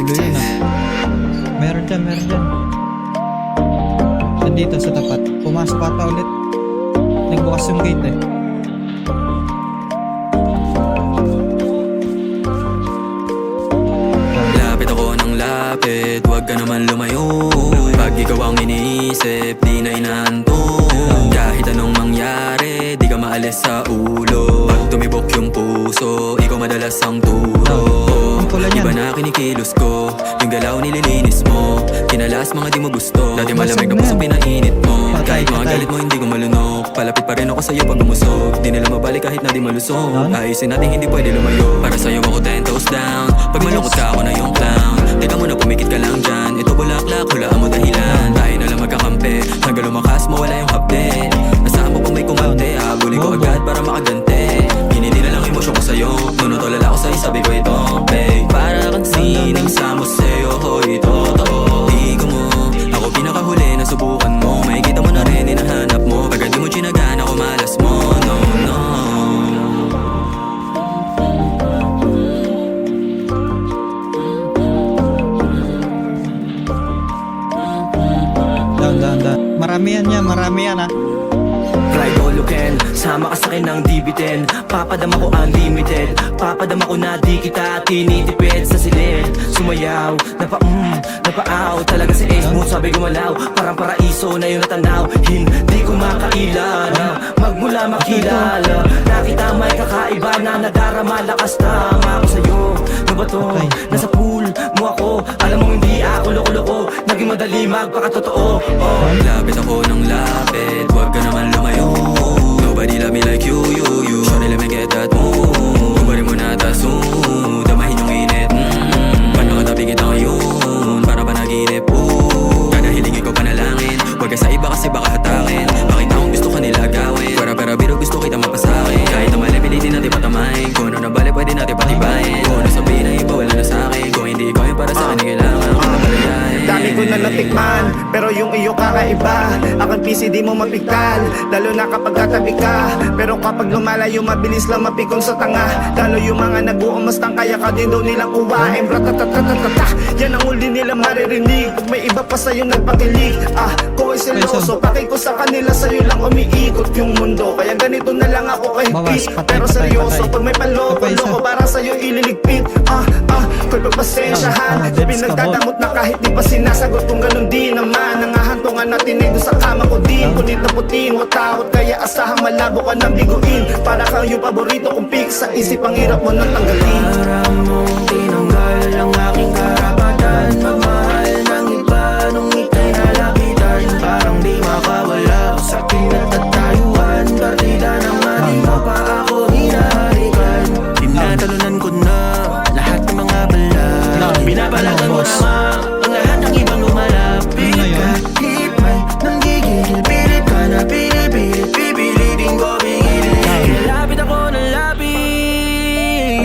yun ah. Meron dyan, meron dyan. Nandito sa tapat. Pumasok ata ulit. Nagbukas yung gate eh. Lapit ako ng lapit, huwag ka naman lumayo. Pag ikaw ang iniisip, di na inaanto. Kahit anong mangyari, di ka maalis sa ulo. Pag tumibok yung puso, ikaw madalas ang turo. Iba na kinikilos ko, yung galaw nililinis mo. Kinalas mga di mo gusto, dati malamig na puso pinainit mo. Kahit mga galit mo hindi ko malunok, palapit pa rin ako sa'yo pag umusog. Di nila mabalik kahit na di malusog. Ayusin natin hindi pwede lumayo, para sa'yo ako 10 toes down. Pag malungkot ka ako na yung clown. Teka muna pumikit ka lang dyan, ito bulaklak, hulaan mo dahilan. Tayo na lang magkakampi, hanggang lumakas mawala yung hapde. Nasaan mo pang may kumante, habulin ko agad para makagante. Hinindi na lang emosyon ko sa'yo, nunutulala ako sa'yo, sabi ko ito babe. Para kang sining sa museo, hoy totoo. Igo mo, ako pinakahuli na subukan mo. Makikita mo na rin, hinahanap mo. Pagka di mo chinagaan ako malas mo, no, no. Down. Marami yan ah. Ride all you can, sama ka sa'kin ng DB10. Papadama ko unlimited, papadama ko na di kita tinitipid sa silid. Sumayaw, napaaw, talaga si Ace Moon, sabi gumalaw. Parang paraiso na yung natanaw, hindi ko makailan. Magmula makilala, nakita may kakaiba na nadarama. Lakas tama ako sa'yo, ano ba to? Nasa pool mo ako, alam mo hindi ako loko-loko. Naging madali magpakatotoo. Lapit ako ng lapit, huwag ka naman lumayo. Nobody love me like you. Shawty, let me get that move. Kubarin mo na taso, damahin yung init. Paano ka tabi kita ngayon, para ba naginip? Kada hilingin ko panalangin, huwag ka sa iba kasi baka hatakin. Bakit akong gusto ka nila agawin, para biro gusto kita mapasakin. Kahit na mali pilitin natin patamain, kung ano na bali pwede natin patibayin. Kung ano sabihin na iba wala na sa'kin, kung hindi ikaw yung para sa'kin, kailangan ko na palayain. Dami ko na natikman, pero yung iyo kakaiba. Aking PC di mo mapigtal, lalo na kapag katabi ka. Pero kapag lumalayo mabilis lang mapikon sa tanga. Lalo yung mga nag-uumastang kaya ka din daw nilang uwain. Ratatatatata, yan ang uli nila maririnig. Pag may iba pa sa'yo nagpakilig, kung ay seloso, pakay ko sa kanila, sa'yo lang umiikot yung mundo. Kaya ganito na lang ako kahigpit, pero seryoso. Pag may paloko-loko, para sa'yo ililigpit. Kung pagpasensyahan, pinagdadamot na kahit di pa sinasagot. Kung ganun di naman, nangahantungan natin ay doon sa kama ko din. Kunit na putin, watakot, kaya asahan malabo ka ng biguin. Para kang yung paborito kong pick sa isip, ang hirap mo nang tanggalin. Para mong tinanggal ang aking karapatan, magmahal ng iba nung ika'y nalapitan. Parang di makawala sa pinatatayuan, partida naman di mo pa ako hinaharikan. Tinatalunan ko na lahat ng mga bala, binabala